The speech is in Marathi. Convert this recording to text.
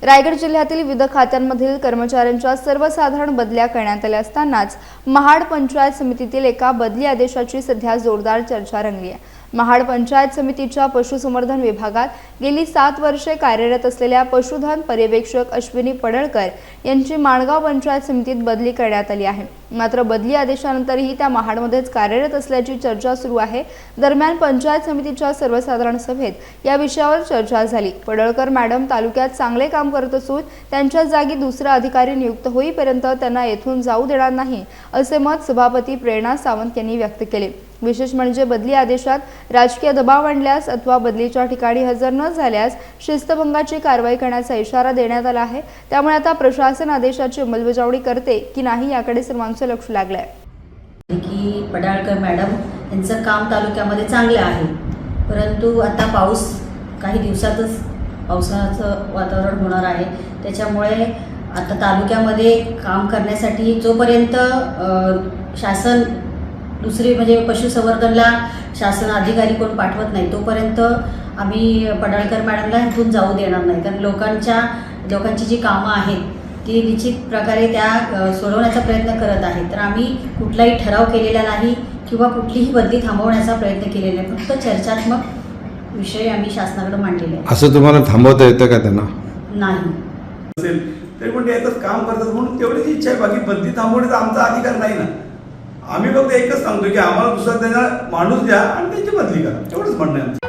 रायगड जिल्ह्यातील विविध खात्यांमधील कर्मचाऱ्यांच्या सर्वसाधारण बदल्या करण्यात आल्या असतानाच महाड पंचायत समितीतील एका बदली आदेशाची सध्या जोरदार चर्चा रंगली आहे। महाड पंचायत समितीच्या पशुसंवर्धन विभागात गेली 7 वर्षे कार्यरत असलेल्या पशुधन पर्यवेक्षक अश्विनी पडळकर यांची माणगाव पंचायत समितीत बदली करण्यात आली आहे। मात्र बदली आदेशानंतरही त्या महाडमध्येच कार्यरत असल्याची चर्चा सुरू आहे। दरम्यान पंचायत समितीच्या सर्वसाधारण सभेत या विषयावर चर्चा झाली। पडळकर मॅडम तालुक्यात चांगले काम करत असून त्यांच्या जागी दुसरा अधिकारी नियुक्त होईपर्यंत त्यांना येथून जाऊ देणार नाही, असे मत सभापती प्रेरणा सावंत यांनी व्यक्त केले। विशेष म्हणजे बदली आदेशात राजकीय दबाव आणल्यास अथवा बदलीच्या ठिकाणी हजर न झाल्यास शिस्तभंगाची कारवाई करण्याचा इशारा देण्यात आला आहे। त्यामुळे आता प्रशासन आदेशाची अंमलबजावणी करते की नाही याकडे सर्वांचं लक्ष लागलंय। की पडळकर मॅडम यांचं काम तालुक्यामध्ये चांगलं आहे, परंतु आता पाऊस काही दिवसातच पावसाचं वातावरण होणार आहे। त्याच्यामुळे आता तालुक्यामध्ये काम करण्यासाठी जोपर्यंत शासन दुसरी म्हणजे पशुसंवर्धनला शासन अधिकारी कोण पाठवत नाही तोपर्यंत आम्ही पडळकर मॅडमला इथून जाऊ देणार नाही। कारण लोकांची जी कामं आहेत ती निश्चित प्रकारे त्या सोडवण्याचा प्रयत्न करत आहेत। तर आम्ही कुठलाही ठराव केलेला नाही किंवा कुठलीही बदली थांबवण्याचा प्रयत्न केलेला नाही, फक्त चर्चात्मक विषय आम्ही शासनाकडे मांडलेले आहे। असं तुम्हाला थांबवता येतं का त्यांना? नाही असेल तरी पण ते येतात काम करतात म्हणून तेवढीच इच्छा आहे, बाकी बदली थांबवण्याचा आमचा अधिकार नाही ना। आम्ही फक्त एकच सांगतो की आम्हाला दुसरा त्यांना माणूस द्या आणि त्यांची बदली करा, एवढंच म्हणणं आहे आमचं।